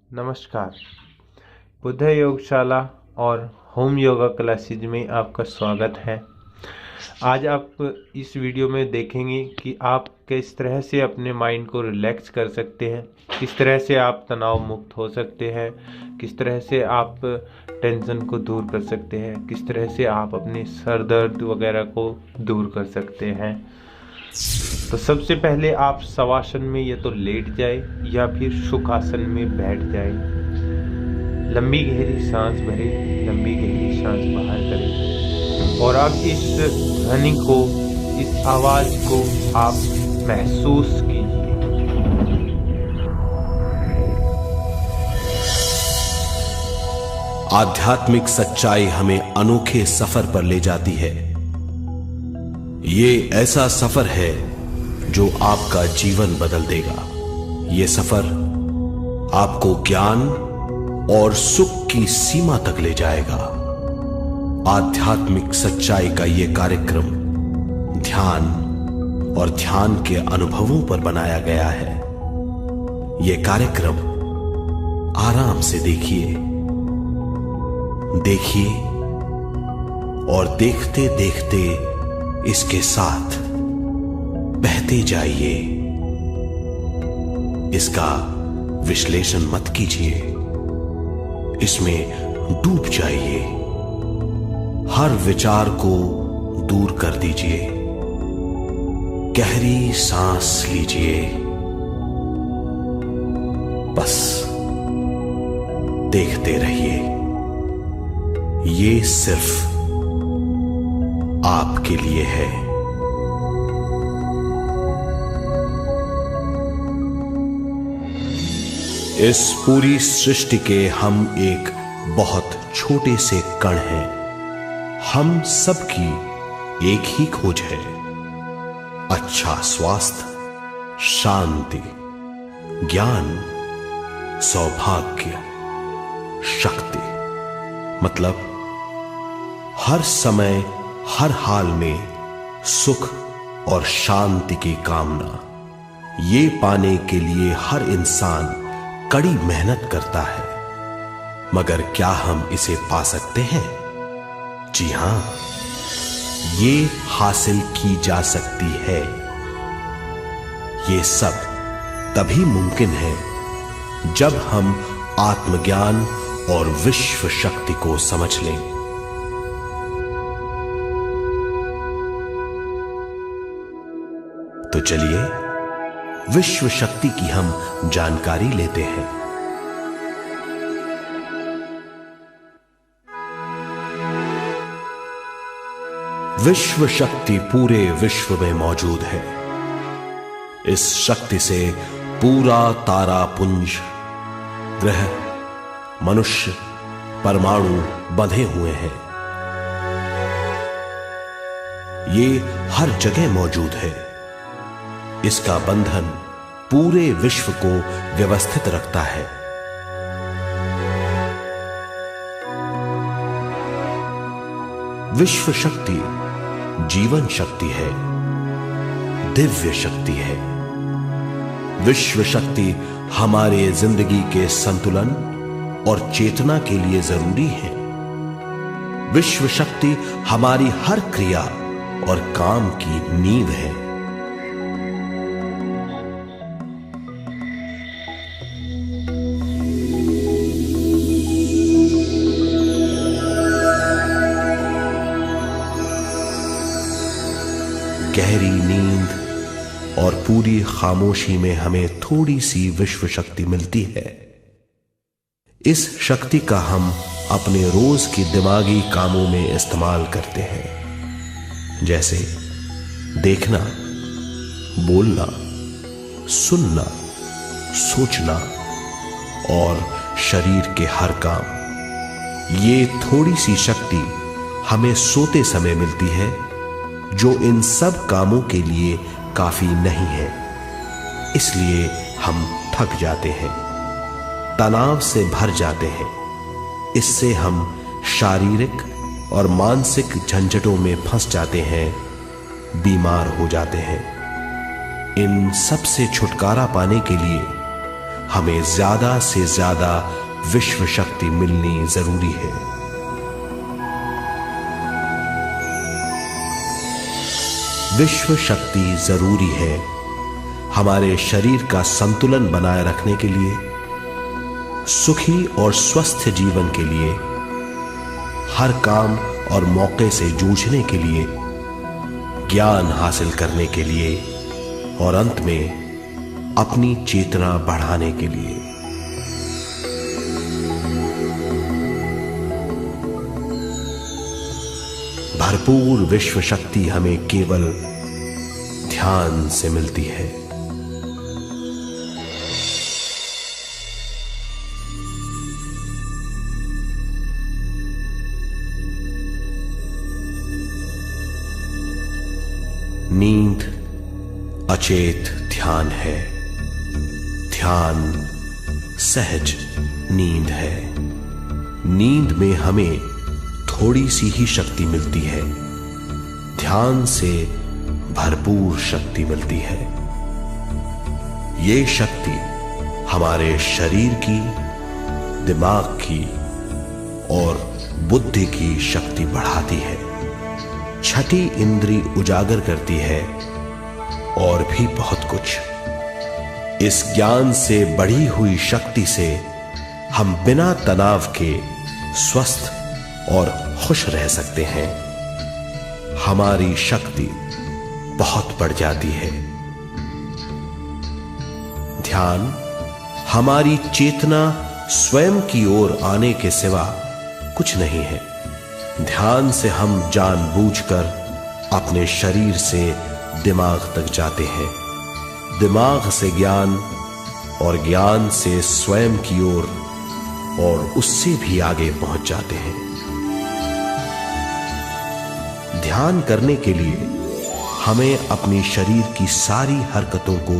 नमस्कार। बुद्ध योगशाला और home yoga classes में आपका स्वागत है। आज आप इस वीडियो में देखेंगे कि आप किस तरह से अपने माइंड को रिलैक्स कर सकते हैं, किस तरह से आप तनाव मुक्त हो सकते हैं, किस तरह से आप टेंशन को दूर कर सकते हैं, किस तरह से आप अपने सर दर्द वगैरह को दूर कर सकते हैं। तो सबसे पहले आप शवासन में या तो लेट जाए या फिर सुखासन में बैठ जाए। लंबी गहरी सांस भरें, लंबी गहरी सांस बाहर करें और आप इस ध्वनि को, इस आवाज को आप महसूस कीजिए। आध्यात्मिक सच्चाई हमें अनोखे सफर पर ले जाती है। ये ऐसा सफर है जो आपका जीवन बदल देगा। ये सफर आपको ज्ञान और सुख की सीमा तक ले जाएगा। आध्यात्मिक सच्चाई का ये कार्यक्रम ध्यान और ध्यान के अनुभवों पर बनाया गया है। ये कार्यक्रम आराम से देखिए और देखते देखते इसके साथ बहते जाइए। इसका विश्लेषण मत कीजिए, इसमें डूब जाइए। हर विचार को दूर कर दीजिए। गहरी सांस लीजिए। बस देखते रहिए। ये सिर्फ आपके लिए है। इस पूरी सृष्टि के हम एक बहुत छोटे से कण हैं। हम सबकी एक ही खोज है, अच्छा स्वास्थ्य, शांति, ज्ञान, सौभाग्य, शक्ति। मतलब हर समय, हर हाल में सुख और शांति की कामना। ये पाने के लिए हर इंसान कड़ी मेहनत करता है, मगर क्या हम इसे पा सकते हैं? जी हां, ये हासिल की जा सकती है। ये सब तभी मुमकिन है जब हम आत्मज्ञान और विश्व शक्ति को समझ लें। तो चलिए विश्व शक्ति की हम जानकारी लेते हैं। विश्व शक्ति पूरे विश्व में मौजूद है। इस शक्ति से पूरा तारापुंज, ग्रह, मनुष्य, परमाणु बंधे हुए हैं। ये हर जगह मौजूद है। इसका बंधन पूरे विश्व को व्यवस्थित रखता है। विश्व शक्ति जीवन शक्ति है, दिव्य शक्ति है। विश्व शक्ति हमारे जिंदगी के संतुलन और चेतना के लिए जरूरी है। विश्व शक्ति हमारी हर क्रिया और काम की नींव है। गहरी नींद और पूरी खामोशी में हमें थोड़ी सी विश्व शक्ति मिलती है। इस शक्ति का हम अपने रोज के दिमागी कामों में इस्तेमाल करते हैं, जैसे देखना, बोलना, सुनना, सोचना और शरीर के हर काम। ये थोड़ी सी शक्ति हमें सोते समय मिलती है, जो इन सब कामों के लिए काफी नहीं है। इसलिए हम थक जाते हैं, तनाव से भर जाते हैं। इससे हम शारीरिक और मानसिक झंझटों में फंस जाते हैं, बीमार हो जाते हैं। इन सब से छुटकारा पाने के लिए हमें ज्यादा से ज्यादा विश्व शक्ति मिलनी जरूरी है। विश्व शक्ति जरूरी है हमारे शरीर का संतुलन बनाए रखने के लिए, सुखी और स्वस्थ जीवन के लिए, हर काम और मौके से जूझने के लिए, ज्ञान हासिल करने के लिए और अंत में अपनी चेतना बढ़ाने के लिए। भरपूर विश्व शक्ति हमें केवल ध्यान से मिलती है। नींद अचेत ध्यान है, ध्यान सहज नींद है। नींद में हमें थोड़ी सी ही शक्ति मिलती है, ध्यान से भरपूर शक्ति मिलती है। ये शक्ति हमारे शरीर की, दिमाग की और बुद्धि की शक्ति बढ़ाती है, छठी इंद्री उजागर करती है और भी बहुत कुछ। इस ज्ञान से बढ़ी हुई शक्ति से हम बिना तनाव के स्वस्थ और खुश रह सकते हैं। हमारी शक्ति बहुत बढ़ जाती है। ध्यान हमारी चेतना स्वयं की ओर आने के सिवा कुछ नहीं है। ध्यान से हम जानबूझकर अपने शरीर से दिमाग तक जाते हैं, दिमाग से ज्ञान और ज्ञान से स्वयं की ओर और उससे भी आगे पहुंच जाते हैं। ध्यान करने के लिए हमें अपनी शरीर की सारी हरकतों को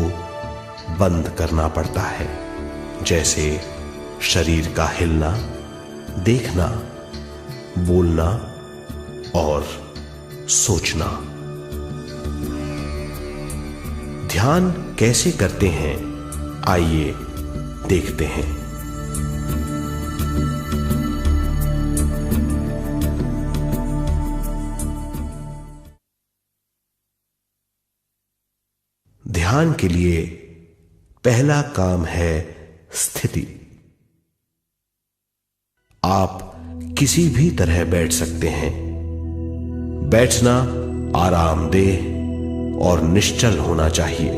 बंद करना पड़ता है, जैसे शरीर का हिलना, देखना, बोलना और सोचना। ध्यान कैसे करते हैं, आइए देखते हैं। ध्यान के लिए पहला काम है स्थिति। आप किसी भी तरह बैठ सकते हैं। बैठना आरामदेह और निश्चल होना चाहिए।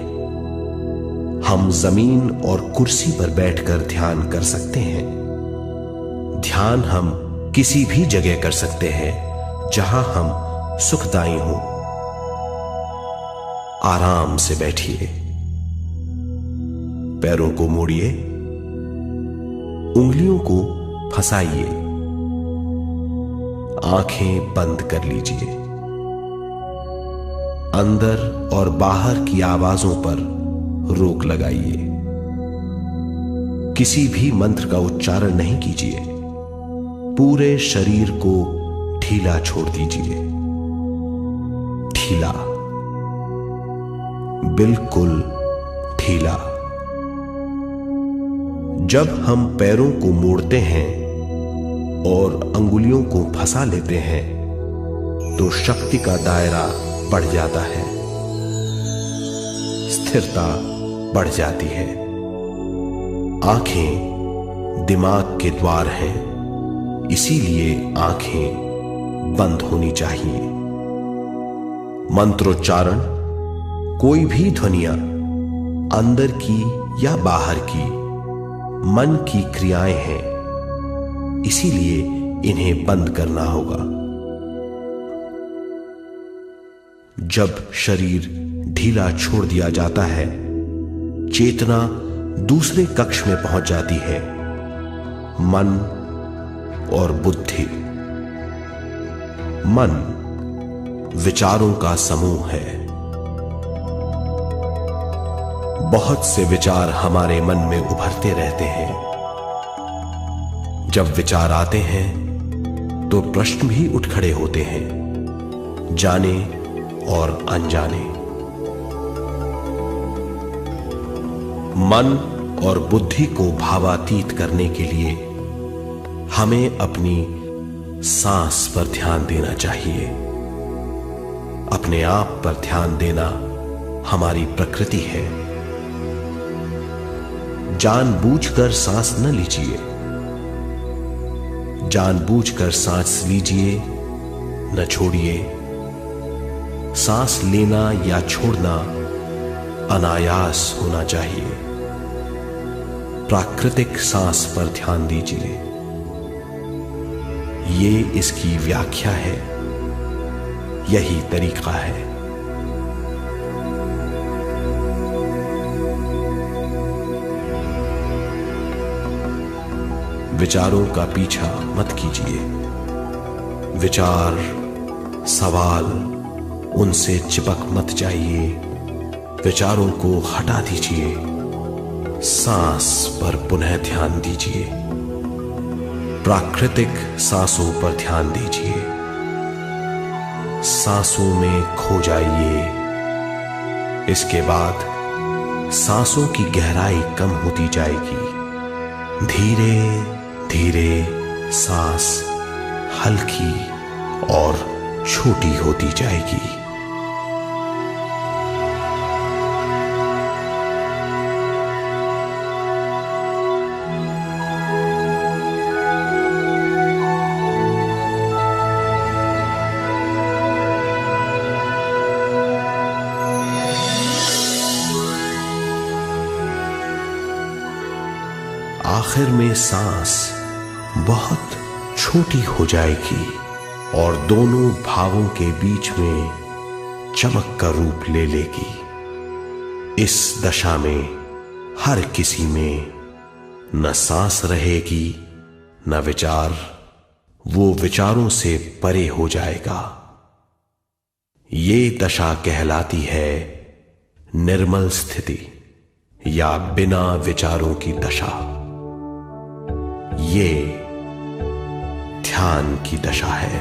हम जमीन और कुर्सी पर बैठकर ध्यान कर सकते हैं। ध्यान हम किसी भी जगह कर सकते हैं जहां हम सुखदायी हों। आराम से बैठिए, पैरों को मोड़िए, उंगलियों को फंसाइए, आंखें बंद कर लीजिए। अंदर और बाहर की आवाजों पर रोक लगाइए। किसी भी मंत्र का उच्चारण नहीं कीजिए। पूरे शरीर को ढीला छोड़ दीजिए। ढीला, बिल्कुल ढीला। जब हम पैरों को मोड़ते हैं और अंगुलियों को फंसा लेते हैं तो शक्ति का दायरा बढ़ जाता है, स्थिरता बढ़ जाती है। आंखें दिमाग के द्वार हैं, इसीलिए आंखें बंद होनी चाहिए। मंत्रोच्चारण, कोई भी ध्वनियां अंदर की या बाहर की मन की क्रियाएं हैं, इसीलिए इन्हें बंद करना होगा। जब शरीर ढीला छोड़ दिया जाता है, चेतना दूसरे कक्ष में पहुंच जाती है। मन और बुद्धि। मन विचारों का समूह है। बहुत से विचार हमारे मन में उभरते रहते हैं। जब विचार आते हैं तो प्रश्न भी उठ खड़े होते हैं, जाने और अनजाने। मन और बुद्धि को भावातीत करने के लिए हमें अपनी सांस पर ध्यान देना चाहिए। अपने आप पर ध्यान देना हमारी प्रकृति है। जानबूझकर सांस न लीजिए, जानबूझकर सांस लीजिए न छोड़िए। सांस लेना या छोड़ना अनायास होना चाहिए। प्राकृतिक सांस पर ध्यान दीजिए। ये इसकी व्याख्या है, यही तरीका है। विचारों का पीछा मत कीजिए। विचार, सवाल, उनसे चिपक मत जाइए। विचारों को हटा दीजिए। सांस पर पुनः ध्यान दीजिए। प्राकृतिक सांसों पर ध्यान दीजिए। सांसों में खो जाइए। इसके बाद सांसों की गहराई कम होती जाएगी। धीरे धीरे सांस हल्की और छोटी होती जाएगी। आखिर में सांस बहुत छोटी हो जाएगी और दोनों भावों के बीच में चमक का रूप ले लेगी। इस दशा में हर किसी में न सांस रहेगी न विचार। वो विचारों से परे हो जाएगा। ये दशा कहलाती है निर्मल स्थिति या बिना विचारों की दशा। ये ध्यान की दशा है।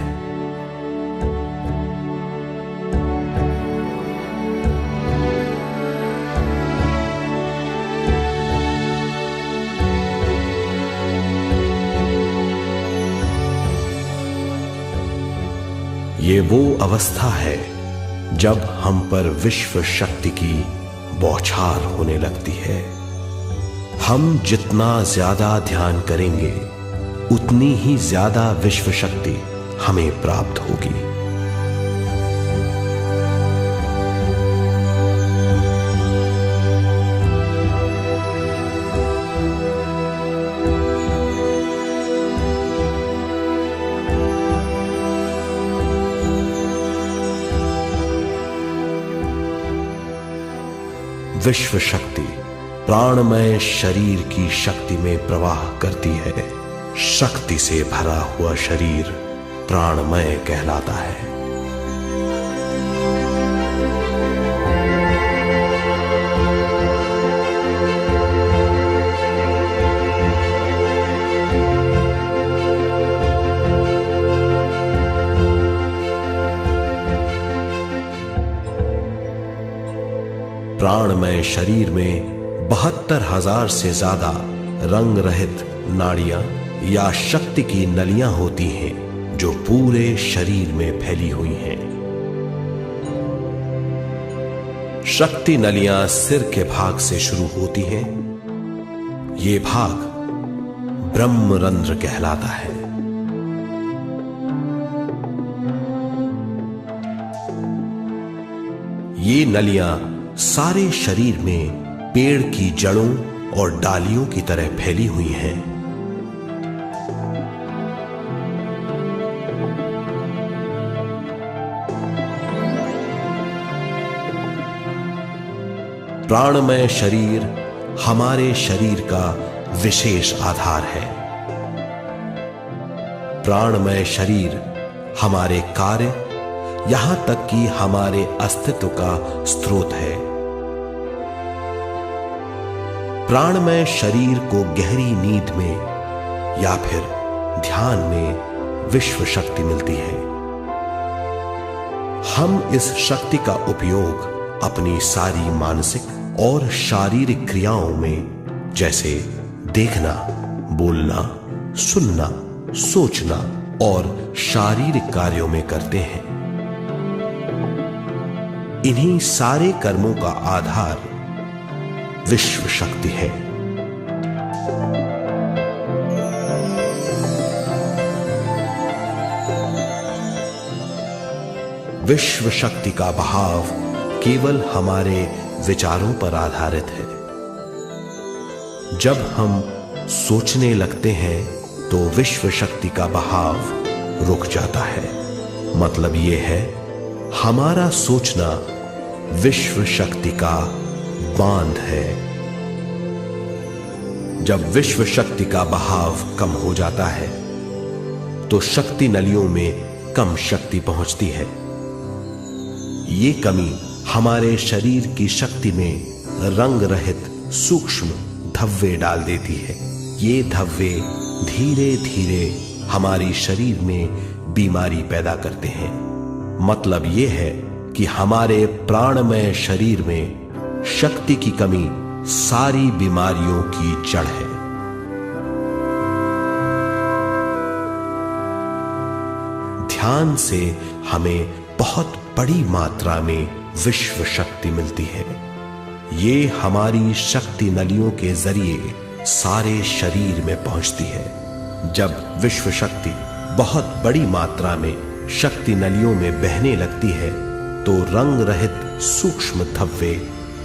ये वो अवस्था है जब हम पर विश्व शक्ति की बौछार होने लगती है। हम जितना ज्यादा ध्यान करेंगे उतनी ही ज्यादा विश्व शक्ति हमें प्राप्त होगी। विश्व शक्ति प्राणमय शरीर की शक्ति में प्रवाह करती है। शक्ति से भरा हुआ शरीर प्राणमय कहलाता है। प्राणमय शरीर में 72,000 से ज्यादा रंग रहित नाड़ियां या शक्ति की नलियां होती हैं जो पूरे शरीर में फैली हुई हैं। शक्ति नलियां सिर के भाग से शुरू होती हैं। ये भाग ब्रह्मरंध्र कहलाता है। ये नलियां सारे शरीर में पेड़ की जड़ों और डालियों की तरह फैली हुई हैं। प्राणमय शरीर हमारे शरीर का विशेष आधार है। प्राणमय शरीर हमारे कार्य, यहां तक कि हमारे अस्तित्व का स्रोत है। प्राणमय शरीर को गहरी नींद में या फिर ध्यान में विश्व शक्ति मिलती है। हम इस शक्ति का उपयोग अपनी सारी मानसिक और शारीरिक क्रियाओं में जैसे देखना, बोलना, सुनना, सोचना और शारीरिक कार्यों में करते हैं। इन्हीं सारे कर्मों का आधार विश्व शक्ति है। विश्व शक्ति का बहाव केवल हमारे विचारों पर आधारित है। जब हम सोचने लगते हैं तो विश्व शक्ति का बहाव रुक जाता है। मतलब यह है, हमारा सोचना विश्व शक्ति का बांध है। जब विश्व शक्ति का बहाव कम हो जाता है तो शक्ति नलियों में कम शक्ति पहुंचती है। ये कमी हमारे शरीर की शक्ति में रंग रहित सूक्ष्म धब्बे डाल देती है। ये धब्बे धीरे धीरे हमारी शरीर में बीमारी पैदा करते हैं। मतलब यह है कि हमारे प्राणमय शरीर में शक्ति की कमी सारी बीमारियों की जड़ है। ध्यान से हमें बहुत बड़ी मात्रा में विश्व शक्ति मिलती है। ये हमारी शक्ति नलियों के जरिए सारे शरीर में पहुंचती है। जब विश्व शक्ति बहुत बड़ी मात्रा में शक्ति नलियों में बहने लगती है तो रंग रहित सूक्ष्म धब्बे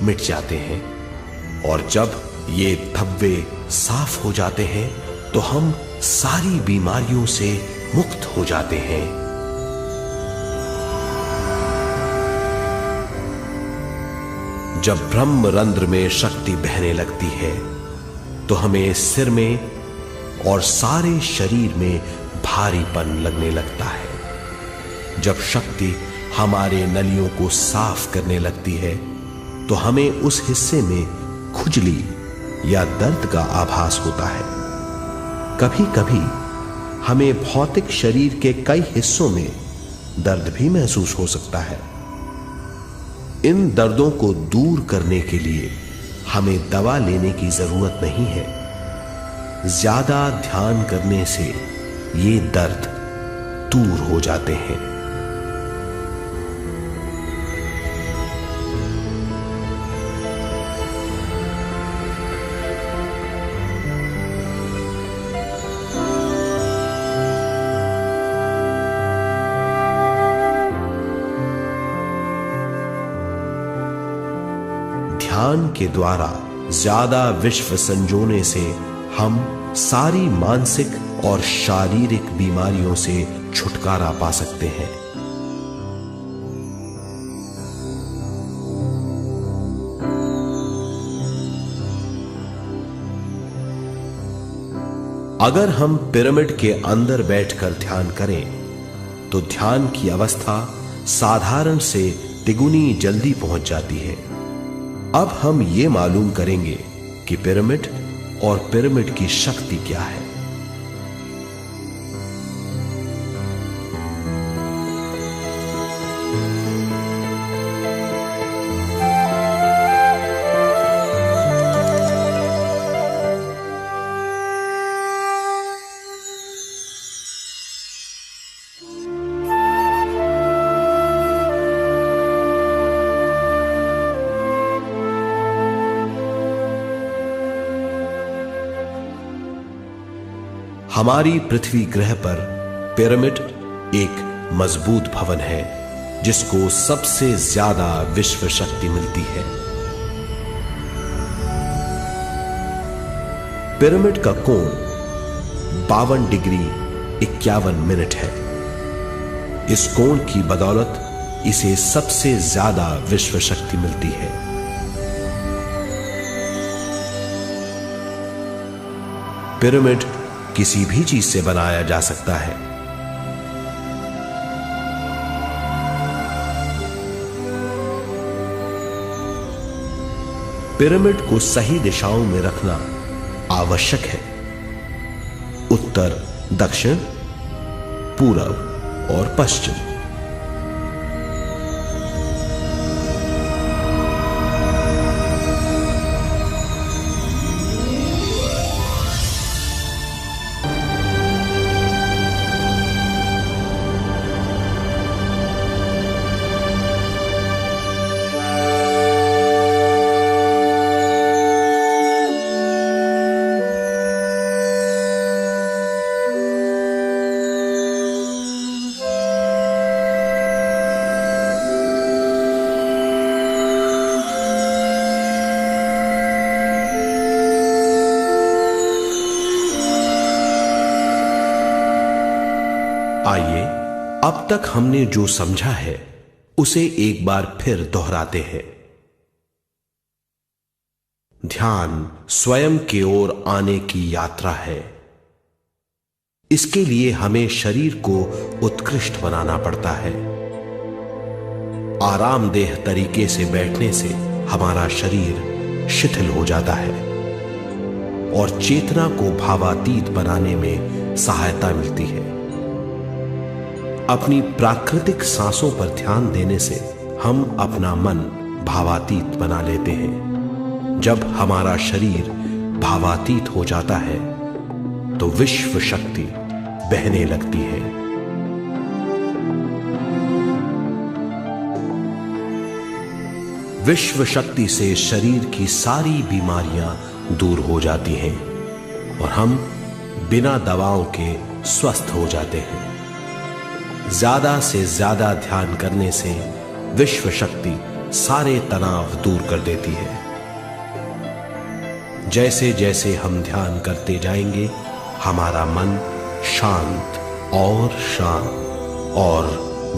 मिट जाते हैं, और जब ये धब्बे साफ हो जाते हैं तो हम सारी बीमारियों से मुक्त हो जाते हैं। जब ब्रह्म रंध्र में शक्ति बहने लगती है तो हमें सिर में और सारे शरीर में भारीपन लगने लगता है। जब शक्ति हमारे नलियों को साफ करने लगती है तो हमें उस हिस्से में खुजली या दर्द का आभास होता है। कभी कभी हमें भौतिक शरीर के कई हिस्सों में दर्द भी महसूस हो सकता है। इन दर्दों को दूर करने के लिए हमें दवा लेने की जरूरत नहीं है। ज्यादा ध्यान करने से ये दर्द दूर हो जाते हैं। ध्यान के द्वारा ज्यादा विश्व संजोने से हम सारी मानसिक और शारीरिक बीमारियों से छुटकारा पा सकते हैं। अगर हम पिरामिड के अंदर बैठकर ध्यान करें तो ध्यान की अवस्था साधारण से तिगुनी जल्दी पहुंच जाती है। अब हम ये मालूम करेंगे कि पिरामिड और पिरामिड की शक्ति क्या है। हमारी पृथ्वी ग्रह पर पिरामिड एक मजबूत भवन है जिसको सबसे ज्यादा विश्व शक्ति मिलती है। पिरामिड का कोण 52 डिग्री 51 मिनट है। इस कोण की बदौलत इसे सबसे ज्यादा विश्व शक्ति मिलती है। पिरामिड किसी भी चीज से बनाया जा सकता है। पिरामिड को सही दिशाओं में रखना आवश्यक है। उत्तर, दक्षिण, पूरब और पश्चिम। अब तक हमने जो समझा है उसे एक बार फिर दोहराते हैं। ध्यान स्वयं की ओर आने की यात्रा है। इसके लिए हमें शरीर को उत्कृष्ट बनाना पड़ता है। आरामदेह तरीके से बैठने से हमारा शरीर शिथिल हो जाता है और चेतना को भावातीत बनाने में सहायता मिलती है। अपनी प्राकृतिक सांसों पर ध्यान देने से हम अपना मन भावातीत बना लेते हैं। जब हमारा शरीर भावातीत हो जाता है तो विश्व शक्ति बहने लगती है। विश्व शक्ति से शरीर की सारी बीमारियां दूर हो जाती हैं और हम बिना दवाओं के स्वस्थ हो जाते हैं। ज्यादा से ज्यादा ध्यान करने से विश्व शक्ति सारे तनाव दूर कर देती है। जैसे जैसे हम ध्यान करते जाएंगे हमारा मन शांत और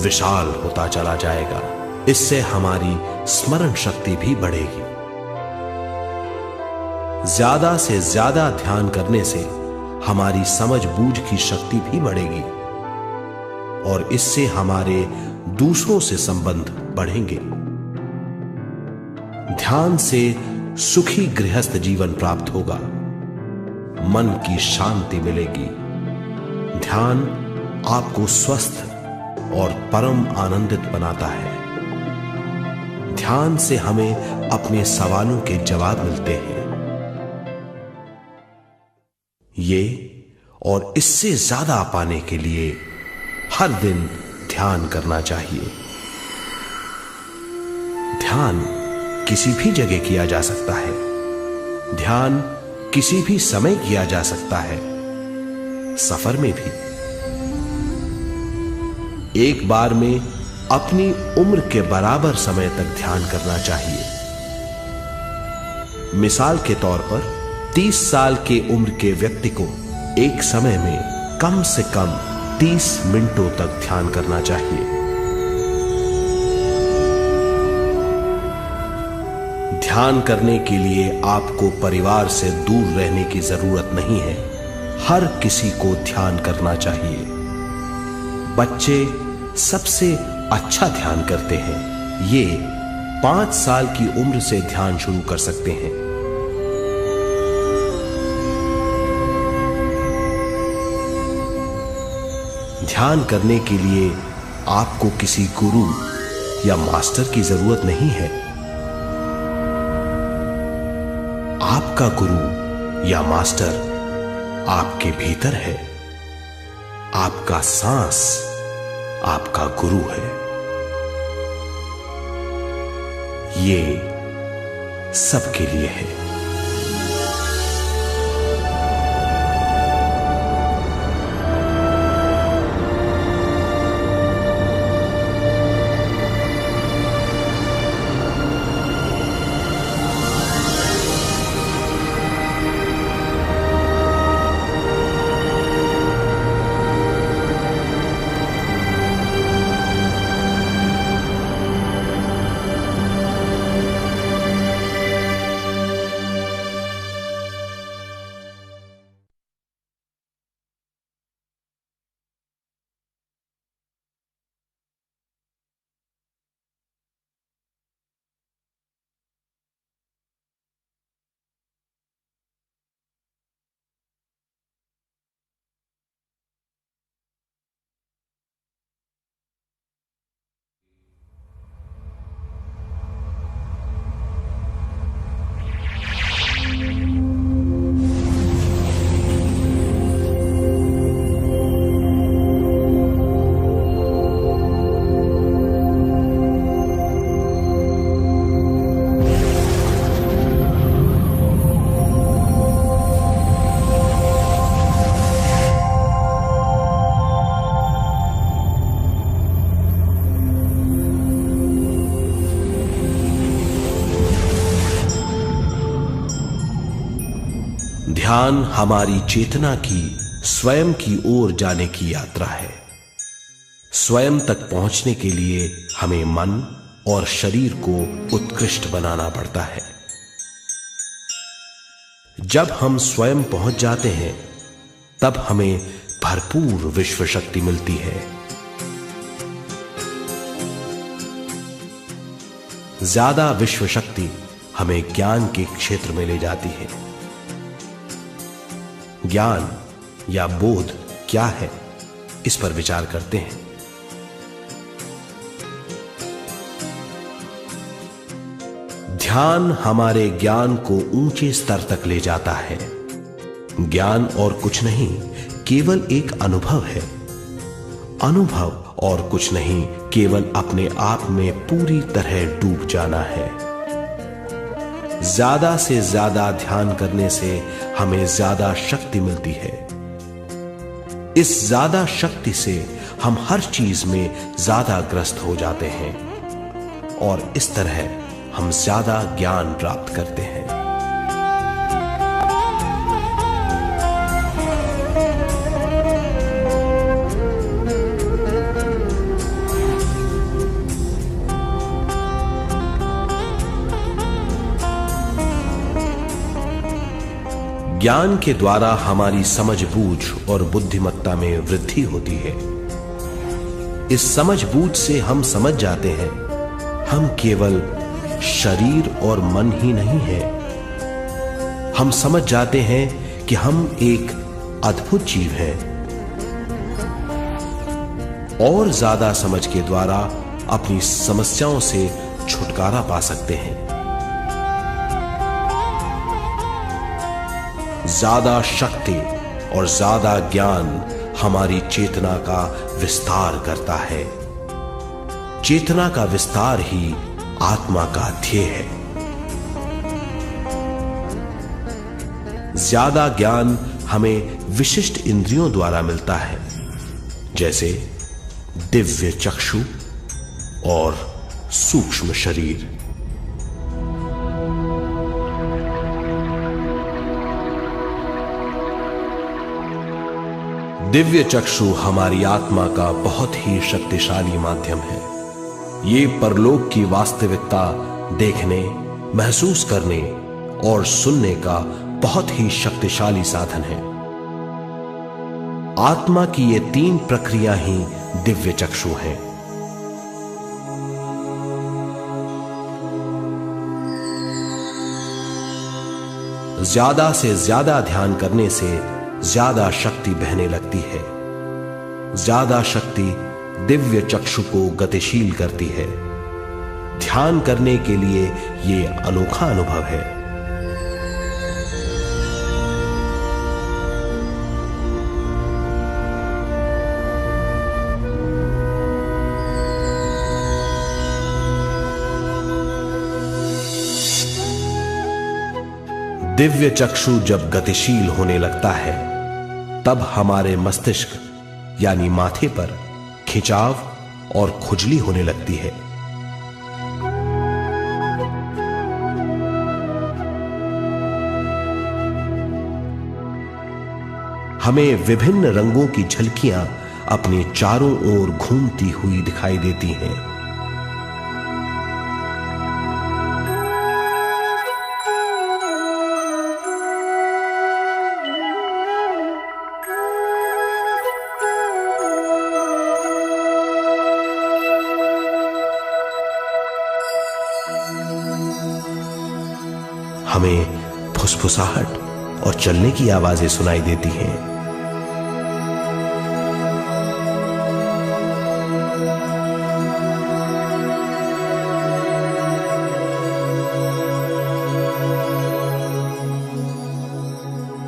विशाल होता चला जाएगा। इससे हमारी स्मरण शक्ति भी बढ़ेगी। ज्यादा से ज्यादा ध्यान करने से हमारी समझ बूझ की शक्ति भी बढ़ेगी और इससे हमारे दूसरों से संबंध बढ़ेंगे। ध्यान से सुखी गृहस्थ जीवन प्राप्त होगा, मन की शांति मिलेगी। ध्यान आपको स्वस्थ और परम आनंदित बनाता है। ध्यान से हमें अपने सवालों के जवाब मिलते हैं। ये और इससे ज्यादा पाने के लिए हर दिन ध्यान करना चाहिए। ध्यान किसी भी जगह किया जा सकता है। ध्यान किसी भी समय किया जा सकता है, सफर में भी। एक बार में अपनी उम्र के बराबर समय तक ध्यान करना चाहिए। मिसाल के तौर पर 30 साल के उम्र के व्यक्ति को एक समय में कम से कम 30 मिनटों तक ध्यान करना चाहिए। ध्यान करने के लिए आपको परिवार से दूर रहने की जरूरत नहीं है। हर किसी को ध्यान करना चाहिए। बच्चे सबसे अच्छा ध्यान करते हैं। ये 5 साल की उम्र से ध्यान शुरू कर सकते हैं। ध्यान करने के लिए आपको किसी गुरु या मास्टर की जरूरत नहीं है। आपका गुरु या मास्टर आपके भीतर है। आपका सांस आपका गुरु है। ये सबके लिए है। ध्यान हमारी चेतना की स्वयं की ओर जाने की यात्रा है। स्वयं तक पहुंचने के लिए हमें मन और शरीर को उत्कृष्ट बनाना पड़ता है। जब हम स्वयं पहुंच जाते हैं तब हमें भरपूर विश्व शक्ति मिलती है। ज्यादा विश्व शक्ति हमें ज्ञान के क्षेत्र में ले जाती है। ज्ञान या बोध क्या है, इस पर विचार करते हैं। ध्यान हमारे ज्ञान को ऊंचे स्तर तक ले जाता है। ज्ञान और कुछ नहीं, केवल एक अनुभव है। अनुभव और कुछ नहीं, केवल अपने आप में पूरी तरह डूब जाना है। ज्यादा से ज्यादा ध्यान करने से हमें ज्यादा शक्ति मिलती है। इस ज्यादा शक्ति से हम हर चीज में ज्यादा ग्रस्त हो जाते हैं और इस तरह हम ज्यादा ज्ञान प्राप्त करते हैं। ज्ञान के द्वारा हमारी समझबूझ और बुद्धिमत्ता में वृद्धि होती है। इस समझबूझ से हम समझ जाते हैं हम केवल शरीर और मन ही नहीं है। हम समझ जाते हैं कि हम एक अद्भुत जीव हैं। और ज्यादा समझ के द्वारा अपनी समस्याओं से छुटकारा पा सकते हैं। ज्यादा शक्ति और ज्यादा ज्ञान हमारी चेतना का विस्तार करता है। चेतना का विस्तार ही आत्मा का ध्येय है। ज्यादा ज्ञान हमें विशिष्ट इंद्रियों द्वारा मिलता है, जैसे दिव्य चक्षु और सूक्ष्म शरीर। दिव्य चक्षु हमारी आत्मा का बहुत ही शक्तिशाली माध्यम है। ये परलोक की वास्तविकता देखने, महसूस करने और सुनने का बहुत ही शक्तिशाली साधन है। आत्मा की ये 3 प्रक्रिया ही दिव्य चक्षु हैं। ज्यादा से ज्यादा ध्यान करने से ज्यादा शक्ति बहने लगती है। ज्यादा शक्ति दिव्य चक्षु को गतिशील करती है। ध्यान करने के लिए यह अनोखा अनुभव है। दिव्य चक्षु जब गतिशील होने लगता है तब हमारे मस्तिष्क यानी माथे पर खिंचाव और खुजली होने लगती है। हमें विभिन्न रंगों की झलकियां अपने चारों ओर घूमती हुई दिखाई देती हैं। हमें फुसफुसाहट और चलने की आवाजें सुनाई देती हैं।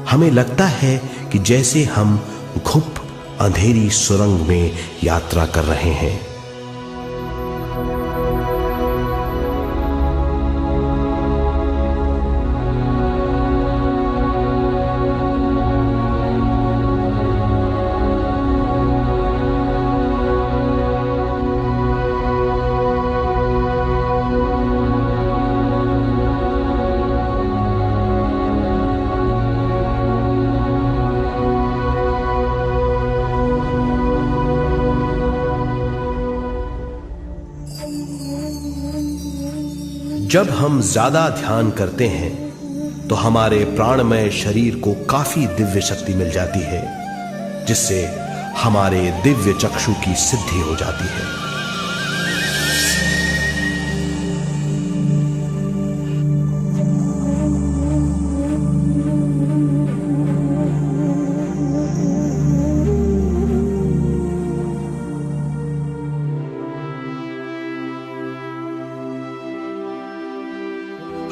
हमें लगता है कि जैसे हम घुप अंधेरी सुरंग में यात्रा कर रहे हैं। जब हम ज्यादा ध्यान करते हैं तो हमारे प्राणमय शरीर को काफी दिव्य शक्ति मिल जाती है, जिससे हमारे दिव्य चक्षु की सिद्धि हो जाती है।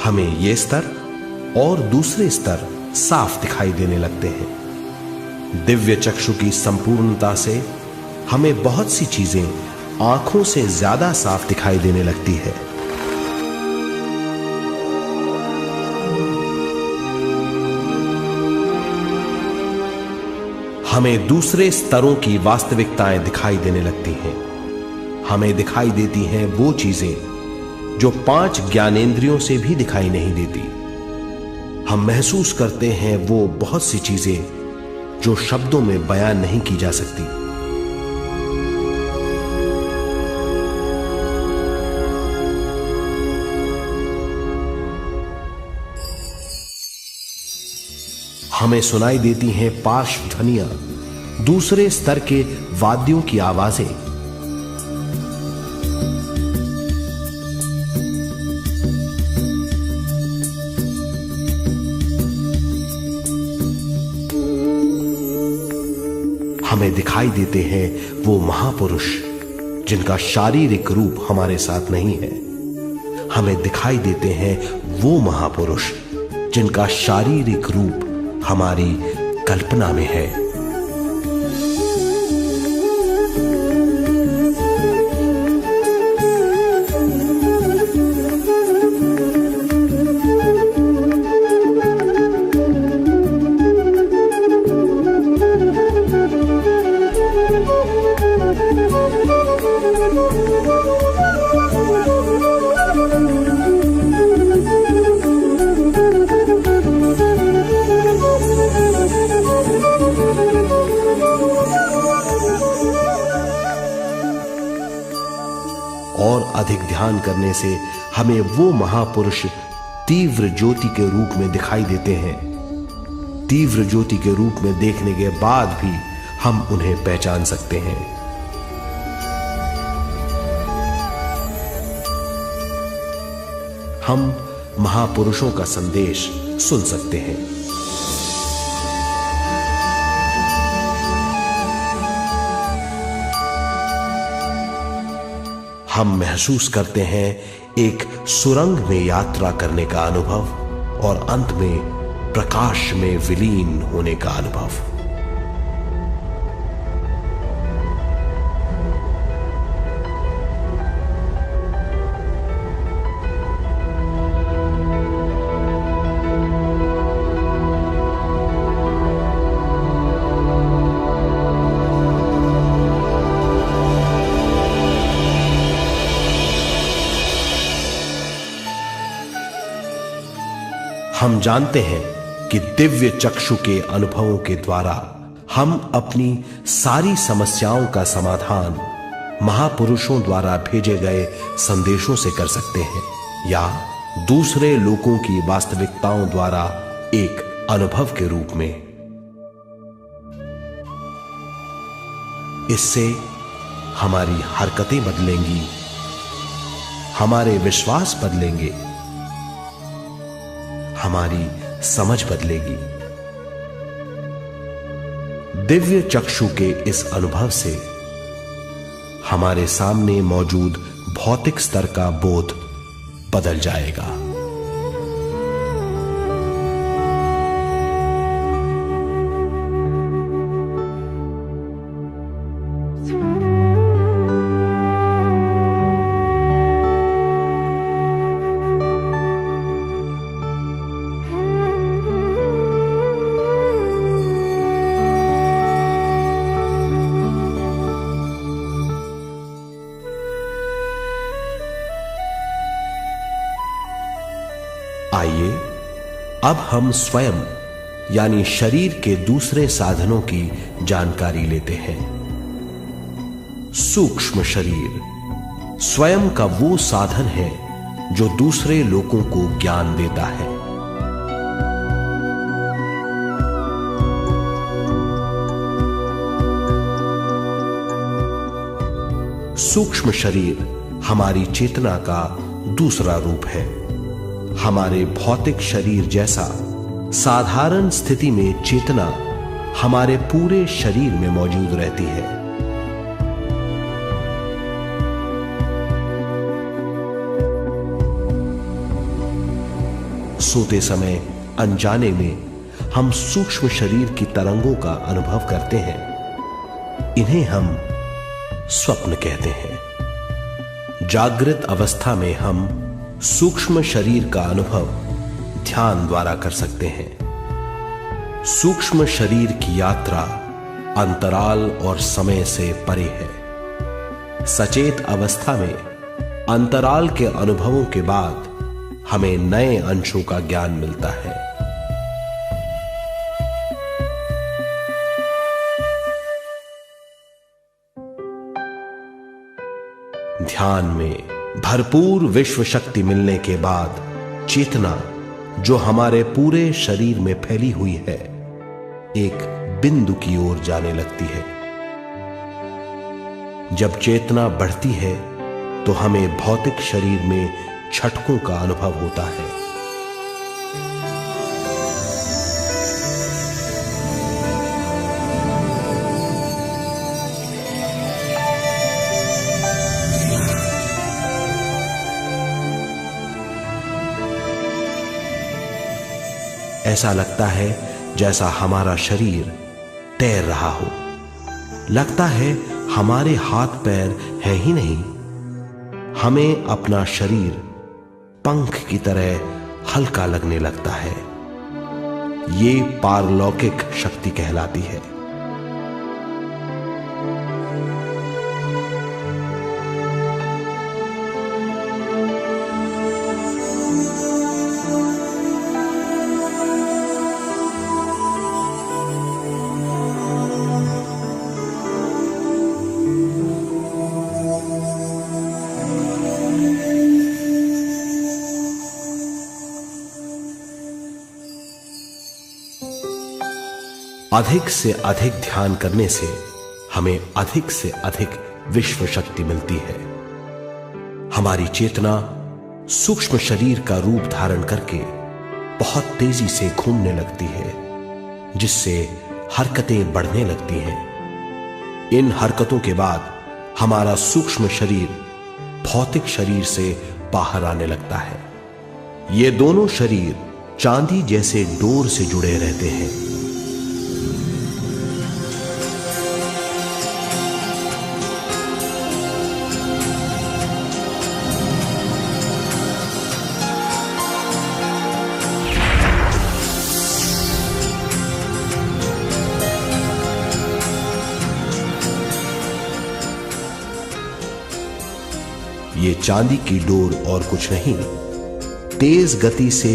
हमें ये स्तर और दूसरे स्तर साफ दिखाई देने लगते हैं। दिव्य चक्षु की संपूर्णता से हमें बहुत सी चीजें आंखों से ज्यादा साफ दिखाई देने लगती है। हमें दूसरे स्तरों की वास्तविकताएं दिखाई देने लगती हैं। हमें दिखाई देती हैं वो चीजें जो 5 ज्ञानेंद्रियों से भी दिखाई नहीं देती। हम महसूस करते हैं वो बहुत सी चीजें जो शब्दों में बयान नहीं की जा सकती। हमें सुनाई देती हैं पार्श्व ध्वनियां, दूसरे स्तर के वाद्यों की आवाजें। हमें दिखाई देते हैं वो महापुरुष जिनका शारीरिक रूप हमारे साथ नहीं है। हमें दिखाई देते हैं वो महापुरुष जिनका शारीरिक रूप हमारी कल्पना में है। और अधिक ध्यान करने से हमें वो महापुरुष तीव्र ज्योति के रूप में दिखाई देते हैं। तीव्र ज्योति के रूप में देखने के बाद भी हम उन्हें पहचान सकते हैं। हम महापुरुषों का संदेश सुन सकते हैं। हम महसूस करते हैं एक सुरंग में यात्रा करने का अनुभव और अंत में प्रकाश में विलीन होने का अनुभव। हम जानते हैं कि दिव्य चक्षु के अनुभवों के द्वारा हम अपनी सारी समस्याओं का समाधान महापुरुषों द्वारा भेजे गए संदेशों से कर सकते हैं या दूसरे लोगों की वास्तविकताओं द्वारा एक अनुभव के रूप में। इससे हमारी हरकतें बदलेंगी, हमारे विश्वास बदलेंगे, हमारी समझ बदलेगी। दिव्य चक्षु के इस अनुभव से हमारे सामने मौजूद भौतिक स्तर का बोध बदल जाएगा। आइए अब हम स्वयं यानी शरीर के दूसरे साधनों की जानकारी लेते हैं। सूक्ष्म शरीर स्वयं का वो साधन है जो दूसरे लोगों को ज्ञान देता है। सूक्ष्म शरीर हमारी चेतना का दूसरा रूप है। हमारे भौतिक शरीर जैसा साधारण स्थिति में चेतना हमारे पूरे शरीर में मौजूद रहती है। सोते समय अनजाने में हम सूक्ष्म शरीर की तरंगों का अनुभव करते हैं। इन्हें हम स्वप्न कहते हैं। जागृत अवस्था में हम सूक्ष्म शरीर का अनुभव ध्यान द्वारा कर सकते हैं। सूक्ष्म शरीर की यात्रा अंतराल और समय से परे है। सचेत अवस्था में अंतराल के अनुभवों के बाद हमें नए अंशों का ज्ञान मिलता है। ध्यान में भरपूर विश्व शक्ति मिलने के बाद चेतना जो हमारे पूरे शरीर में फैली हुई है, एक बिंदु की ओर जाने लगती है। जब चेतना बढ़ती है तो हमें भौतिक शरीर में झटकों का अनुभव होता है। ऐसा लगता है जैसा हमारा शरीर तैर रहा हो। लगता है हमारे हाथ पैर है ही नहीं। हमें अपना शरीर पंख की तरह हल्का लगने लगता है। ये पारलौकिक शक्ति कहलाती है। अधिक से अधिक ध्यान करने से हमें अधिक से अधिक विश्व शक्ति मिलती है। हमारी चेतना सूक्ष्म शरीर का रूप धारण करके बहुत तेजी से घूमने लगती है, जिससे हरकतें बढ़ने लगती हैं। इन हरकतों के बाद हमारा सूक्ष्म शरीर भौतिक शरीर से बाहर आने लगता है। ये दोनों शरीर चांदी जैसे डोर से जुड़े रहते हैं। ये चांदी की डोर और कुछ नहीं, तेज गति से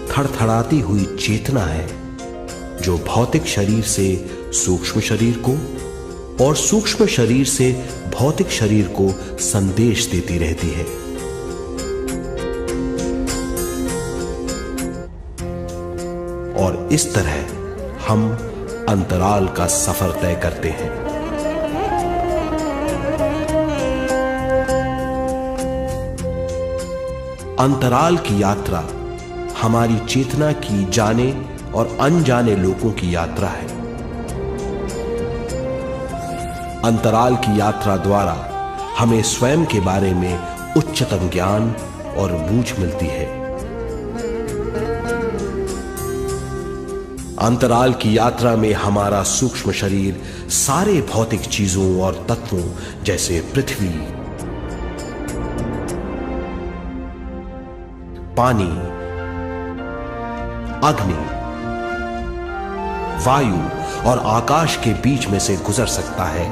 थड़थड़ाती हुई चेतना है, जो भौतिक शरीर से सूक्ष्म शरीर को और सूक्ष्म शरीर से भौतिक शरीर को संदेश देती रहती है। और इस तरह हम अंतराल का सफर तय करते हैं। अंतराल की यात्रा हमारी चेतना की जाने और अनजाने लोगों की यात्रा है। अंतराल की यात्रा द्वारा हमें स्वयं के बारे में उच्चतम ज्ञान और बूझ मिलती है। अंतराल की यात्रा में हमारा सूक्ष्म शरीर सारे भौतिक चीजों और तत्वों जैसे पृथ्वी, पानी, अग्नि, वायु और आकाश के बीच में से गुजर सकता है।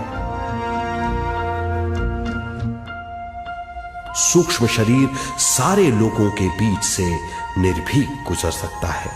सूक्ष्म शरीर सारे लोगों के बीच से निर्भीक गुजर सकता है।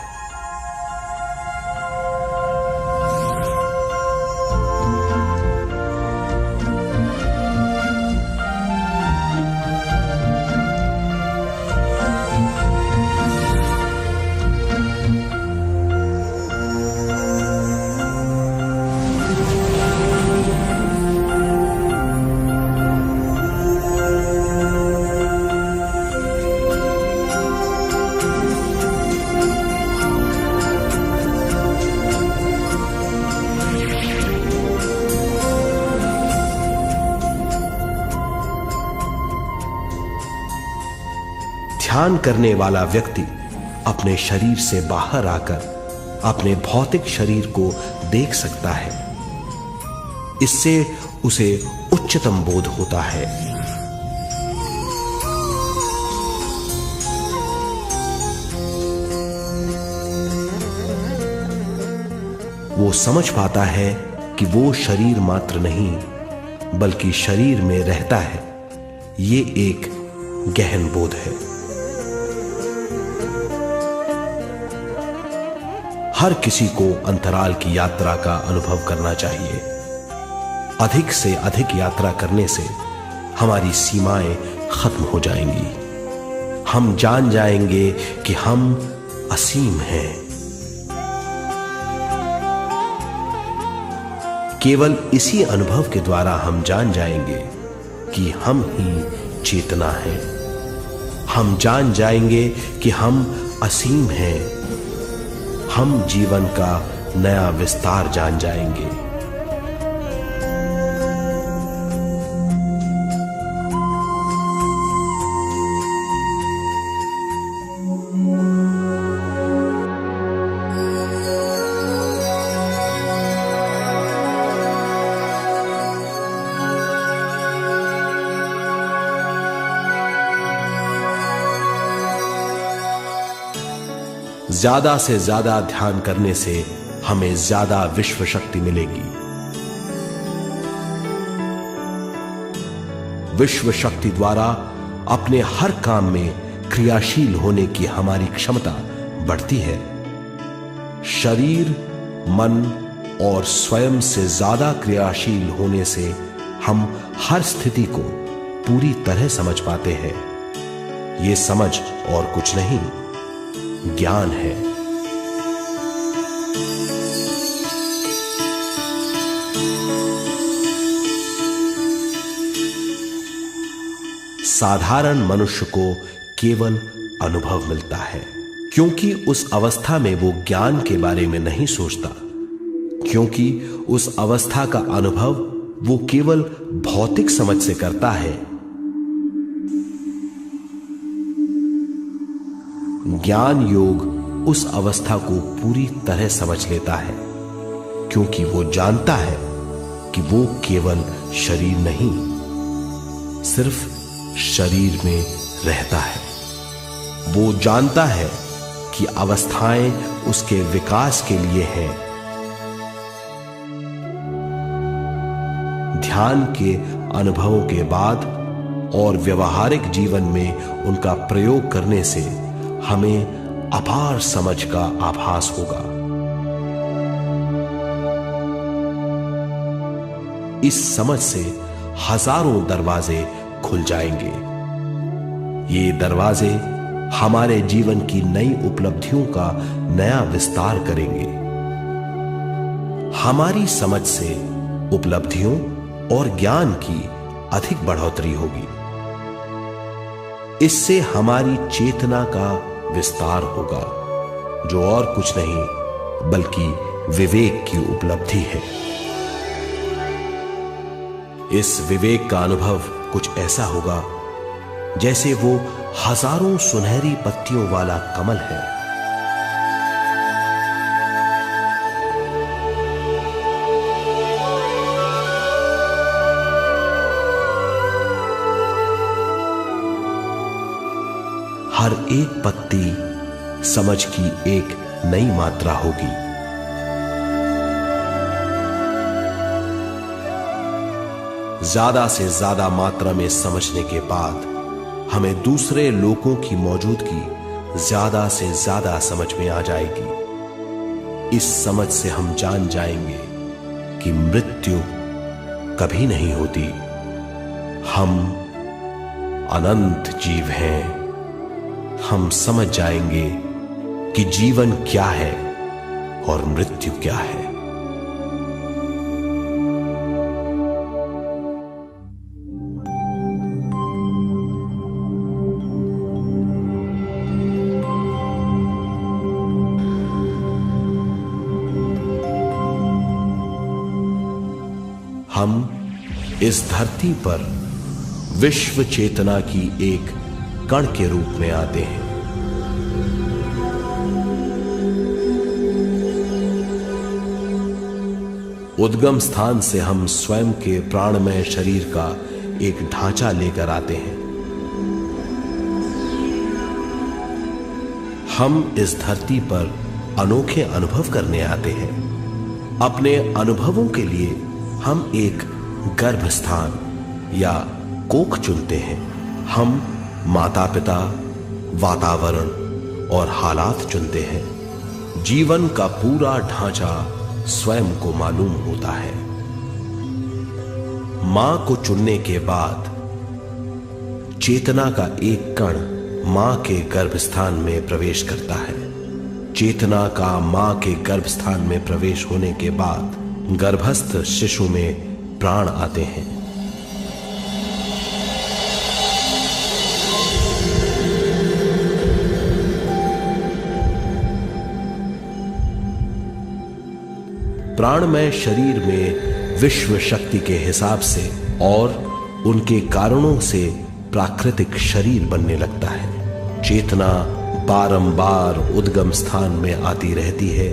ध्यान करने वाला व्यक्ति अपने शरीर से बाहर आकर अपने भौतिक शरीर को देख सकता है। इससे उसे उच्चतम बोध होता है। वो समझ पाता है कि वो शरीर मात्र नहीं बल्कि शरीर में रहता है। ये एक गहन बोध है। हर किसी को अंतराल की यात्रा का अनुभव करना चाहिए। अधिक से अधिक यात्रा करने से हमारी सीमाएं खत्म हो जाएंगी। हम जान जाएंगे कि हम असीम हैं। केवल इसी अनुभव के द्वारा हम जान जाएंगे कि हम ही चेतना है। हम जान जाएंगे कि हम असीम हैं। हम जीवन का नया विस्तार जान जाएंगे। ज्यादा से ज्यादा ध्यान करने से हमें ज्यादा विश्व शक्ति मिलेगी। विश्व शक्ति द्वारा अपने हर काम में क्रियाशील होने की हमारी क्षमता बढ़ती है। शरीर, मन और स्वयं से ज्यादा क्रियाशील होने से हम हर स्थिति को पूरी तरह समझ पाते हैं। ये समझ और कुछ नहीं, ज्ञान है। साधारण मनुष्य को केवल अनुभव मिलता है, क्योंकि उस अवस्था में वो ज्ञान के बारे में नहीं सोचता, क्योंकि उस अवस्था का अनुभव वो केवल भौतिक समझ से करता है। ज्ञान योग उस अवस्था को पूरी तरह समझ लेता है, क्योंकि वो जानता है कि वो केवल शरीर नहीं, सिर्फ शरीर में रहता है। वो जानता है कि अवस्थाएं उसके विकास के लिए हैं। ध्यान के अनुभवों के बाद और व्यवहारिक जीवन में उनका प्रयोग करने से हमें अपार समझ का आभास होगा। इस समझ से हजारों दरवाजे खुल जाएंगे। ये दरवाजे हमारे जीवन की नई उपलब्धियों का नया विस्तार करेंगे। हमारी समझ से उपलब्धियों और ज्ञान की अधिक बढ़ोतरी होगी। इससे हमारी चेतना का विस्तार होगा, जो और कुछ नहीं बल्कि विवेक की उपलब्धि है। इस विवेक का अनुभव कुछ ऐसा होगा जैसे वो हजारों सुनहरी पत्तियों वाला कमल है। हर एक पत्ती समझ की एक नई मात्रा होगी। ज्यादा से ज्यादा मात्रा में समझने के बाद हमें दूसरे लोगों की मौजूदगी ज्यादा से ज्यादा समझ में आ जाएगी। इस समझ से हम जान जाएंगे कि मृत्यु कभी नहीं होती। हम अनंत जीव हैं। हम समझ जाएंगे कि जीवन क्या है और मृत्यु क्या है। हम इस धरती पर विश्व चेतना की एक कण के रूप में आते हैं। उद्गम स्थान से हम स्वयं के प्राणमय शरीर का एक ढांचा लेकर आते हैं। हम इस धरती पर अनोखे अनुभव करने आते हैं। अपने अनुभवों के लिए हम एक गर्भ स्थान या कोख चुनते हैं। हम माता पिता, वातावरण और हालात चुनते हैं। जीवन का पूरा ढांचा स्वयं को मालूम होता है। मां को चुनने के बाद चेतना का एक कण मां के गर्भस्थान में प्रवेश करता है। चेतना का मां के गर्भस्थान में प्रवेश होने के बाद गर्भस्थ शिशु में प्राण आते हैं। प्राणमय शरीर में विश्व शक्ति के हिसाब से और उनके कारणों से प्राकृतिक शरीर बनने लगता है। चेतना बारंबार उद्गम स्थान में आती रहती है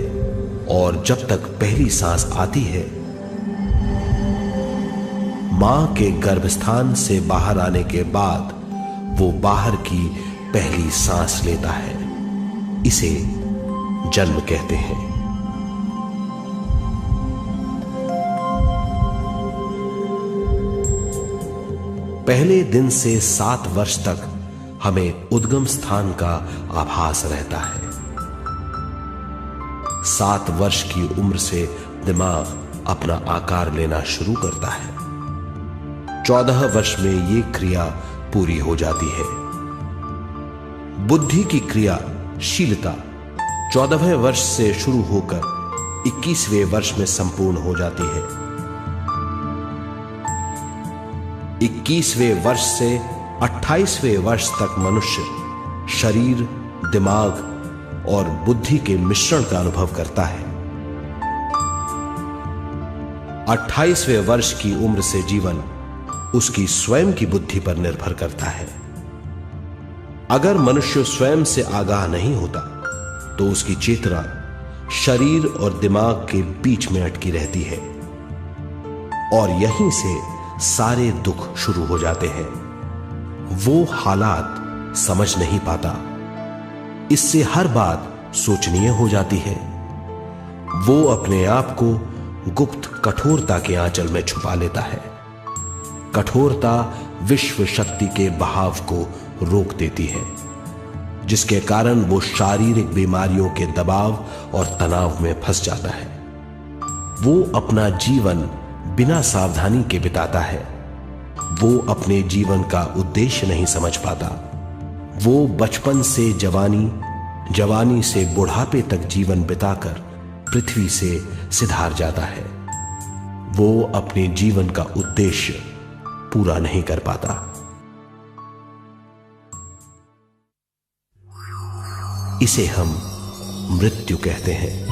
और जब तक पहली सांस आती है, मां के गर्भस्थान से बाहर आने के बाद वो बाहर की पहली सांस लेता है। इसे जन्म कहते हैं। पहले दिन से 7 वर्ष तक हमें उद्गम स्थान का आभास रहता है। 7 वर्ष की उम्र से दिमाग अपना आकार लेना शुरू करता है। 14 वर्ष में यह क्रिया पूरी हो जाती है। बुद्धि की क्रियाशीलता 14वें वर्ष से शुरू होकर 21वें वर्ष में संपूर्ण हो जाती है। 21वें वर्ष से 28वें वर्ष तक मनुष्य शरीर, दिमाग और बुद्धि के मिश्रण का अनुभव करता है। 28वें वर्ष की उम्र से जीवन उसकी स्वयं की बुद्धि पर निर्भर करता है। अगर मनुष्य स्वयं से आगाह नहीं होता तो उसकी चेतना शरीर और दिमाग के बीच में अटकी रहती है और यहीं से सारे दुख शुरू हो जाते हैं। वो हालात समझ नहीं पाता, इससे हर बात सोचनीय हो जाती है। वो अपने आप को गुप्त कठोरता के आंचल में छुपा लेता है। कठोरता विश्व शक्ति के बहाव को रोक देती है, जिसके कारण वो शारीरिक बीमारियों के दबाव और तनाव में फंस जाता है। वो अपना जीवन बिना सावधानी के बिताता है। वो अपने जीवन का उद्देश्य नहीं समझ पाता। वो बचपन से जवानी, जवानी से बुढ़ापे तक जीवन बिताकर पृथ्वी से सिधार जाता है। वो अपने जीवन का उद्देश्य पूरा नहीं कर पाता। इसे हम मृत्यु कहते हैं।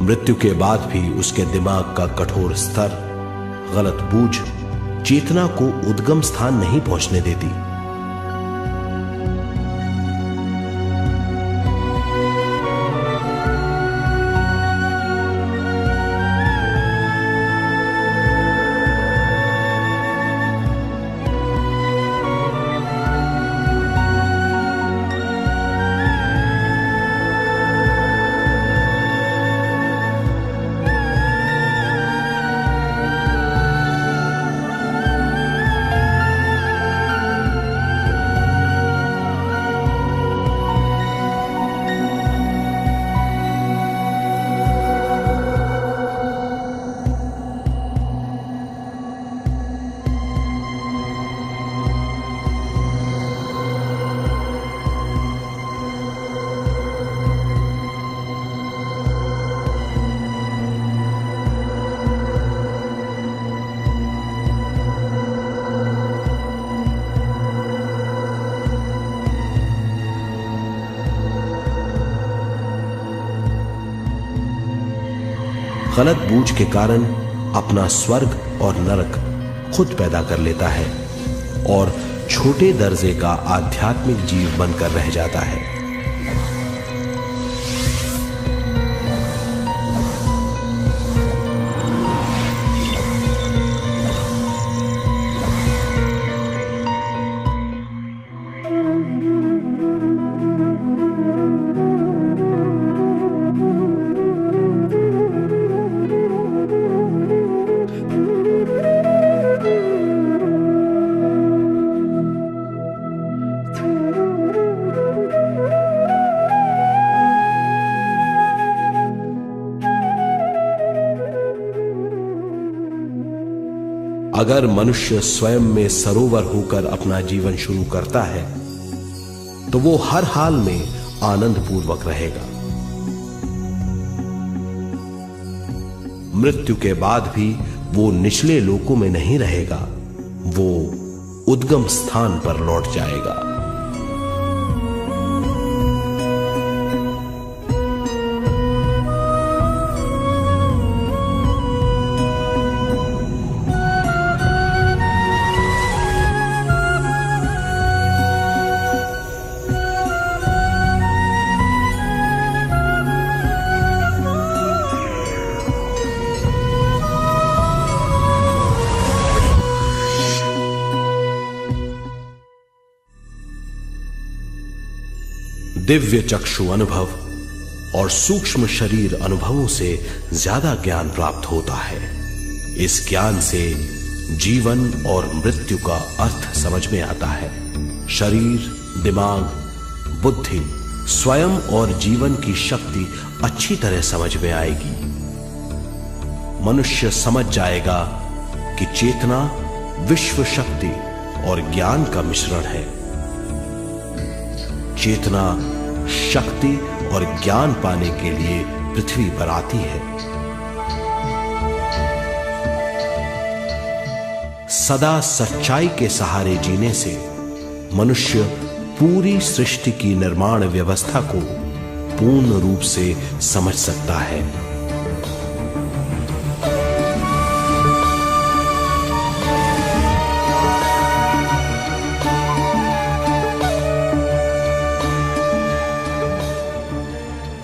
मृत्यु के बाद भी उसके दिमाग का कठोर स्तर, गलत बूझ चेतना को उद्गम स्थान नहीं पहुंचने देती। गलत बूझ के कारण अपना स्वर्ग और नरक खुद पैदा कर लेता है और छोटे दर्जे का आध्यात्मिक जीव बनकर रह जाता है। अगर मनुष्य स्वयं में सरोवर होकर अपना जीवन शुरू करता है तो वो हर हाल में आनंद पूर्वक रहेगा। मृत्यु के बाद भी वो निचले लोकों में नहीं रहेगा, वो उद्गम स्थान पर लौट जाएगा। दिव्य चक्षु अनुभव और सूक्ष्म शरीर अनुभवों से ज्यादा ज्ञान प्राप्त होता है। इस ज्ञान से जीवन और मृत्यु का अर्थ समझ में आता है। शरीर, दिमाग, बुद्धि, स्वयं और जीवन की शक्ति अच्छी तरह समझ में आएगी। मनुष्य समझ जाएगा कि चेतना विश्व शक्ति और ज्ञान का मिश्रण है। चेतना शक्ति और ज्ञान पाने के लिए पृथ्वी पर आती है। सदा सच्चाई के सहारे जीने से मनुष्य पूरी सृष्टि की निर्माण व्यवस्था को पूर्ण रूप से समझ सकता है।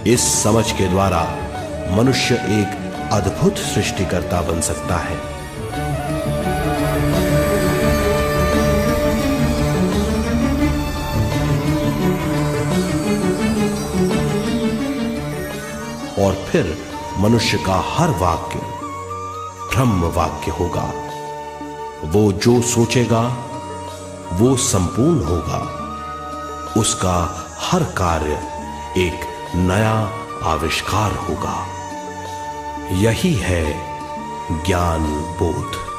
इस समझ के द्वारा मनुष्य एक अद्भुत सृष्टिकर्ता बन सकता है। और फिर मनुष्य का हर वाक्य ब्रह्म वाक्य होगा। वो जो सोचेगा वो संपूर्ण होगा। उसका हर कार्य एक नया आविष्कार होगा। यही है ज्ञान बोध।